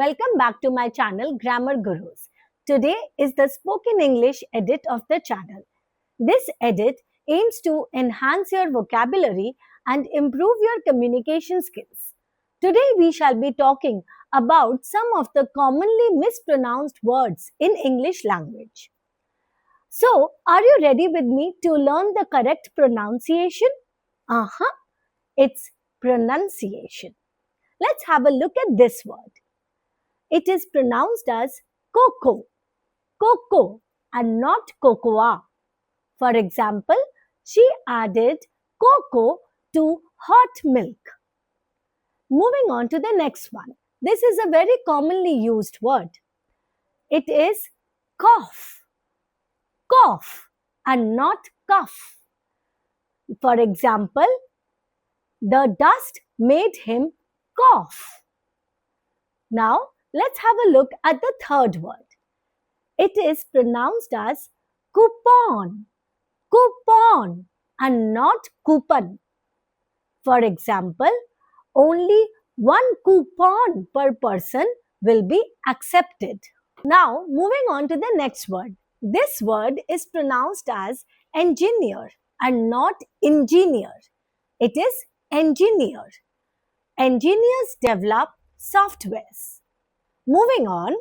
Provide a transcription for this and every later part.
Welcome back to my channel Grammar Gurus. Today is the spoken English edit of the channel. This edit aims to enhance your vocabulary and improve your communication skills. Today we shall be talking about some of the commonly mispronounced words in English language. So, are you ready with me to learn the correct pronunciation? It's pronunciation. Let's have a look at this word. It is pronounced as cocoa, cocoa, and not cocoa. For example, she added cocoa to hot milk. Moving on to the next one. This is a very commonly used word. It is cough, cough, and not cough. For example, the dust made him cough. Now, let's have a look at the third word. It is pronounced as coupon, coupon, and not coupon. For example, only one coupon per person will be accepted. Now, moving on to the next word. This word is pronounced as engineer and not engineer. It is engineer. Engineers develop softwares. Moving on,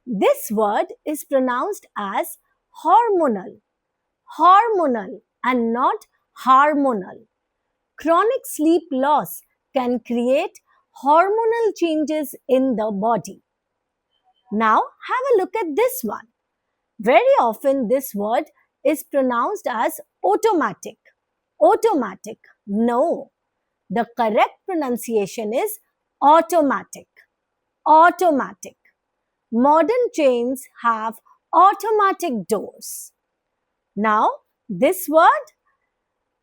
this word is pronounced as hormonal, hormonal, and not hormonal. Chronic sleep loss can create hormonal changes in the body. Now, have a look at this one. Very often, this word is pronounced as automatic. Automatic. No. The correct pronunciation is automatic. Automatic. Modern trains have automatic doors. Now, this word,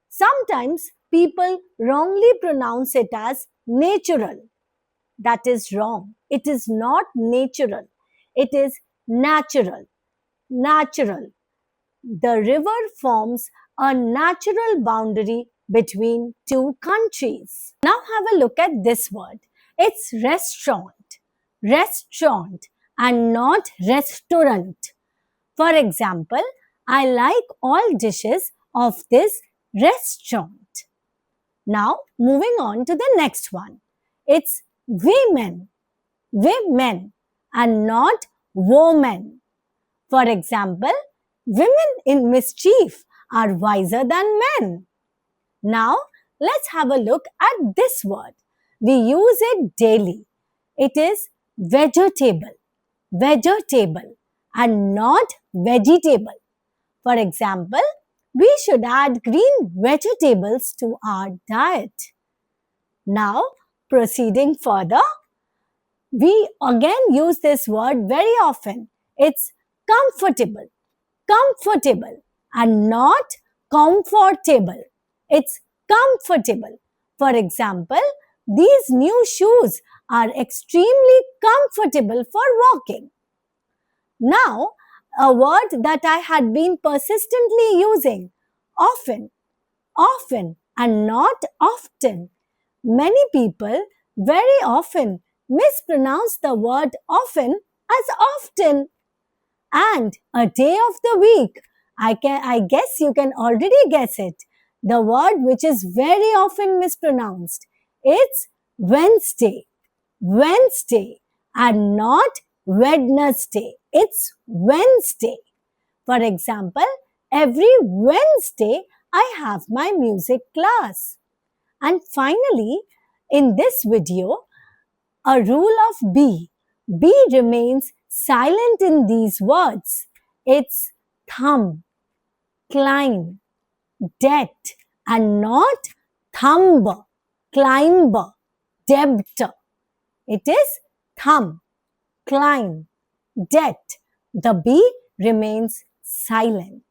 sometimes people wrongly pronounce it as natural. That is wrong. It is not natural. It is natural. Natural. The river forms a natural boundary between two countries. Now have a look at this word. It's restaurant. Restaurant and not restaurant. For example, I like all dishes of this restaurant. Now, moving on to the next one. It's women. Women and not women. For example, women in mischief are wiser than men. Now, let's have a look at this word. We use it daily. It is vegetable, vegetable, and not vegetable. For example, we should add green vegetables to our diet. Now, proceeding further, we again use this word very often. It's comfortable, comfortable, and not comfortable. It's comfortable. For example, these new shoes are extremely comfortable for walking. Now, a word that I had been persistently using, often, often, and not often. Many people very often mispronounce the word often as often. And a day of the week, I guess you can already guess it. The word which is very often mispronounced. It's Wednesday. Wednesday and not Wednesday. It's Wednesday. For example, every Wednesday I have my music class. And finally, in this video, a rule of B. B remains silent in these words. It's thumb, climb, debt, and not thumb, climber, debtor. It is thumb, climb, debt. The B remains silent.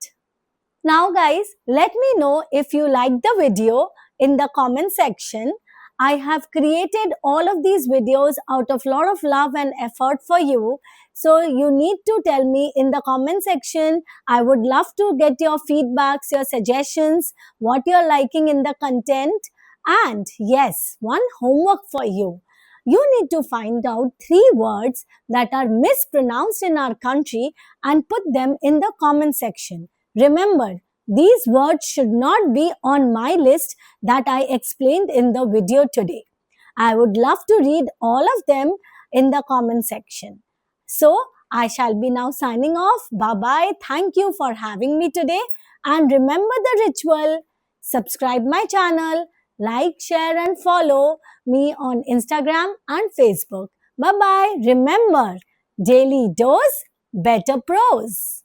Now guys, let me know if you liked the video in the comment section. I have created all of these videos out of lot of love and effort for you. So you need to tell me in the comment section. I would love to get your feedbacks, your suggestions, what you're liking in the content. And yes, one homework for you. You need to find out 3 words that are mispronounced in our country and put them in the comment section. Remember, these words should not be on my list that I explained in the video today. I would love to read all of them in the comment section. So, I shall be now signing off. Bye bye. Thank you for having me today. And remember the ritual. Subscribe my channel, like, share, and follow me on Instagram and Facebook. Bye bye. Remember, daily dose, better prose.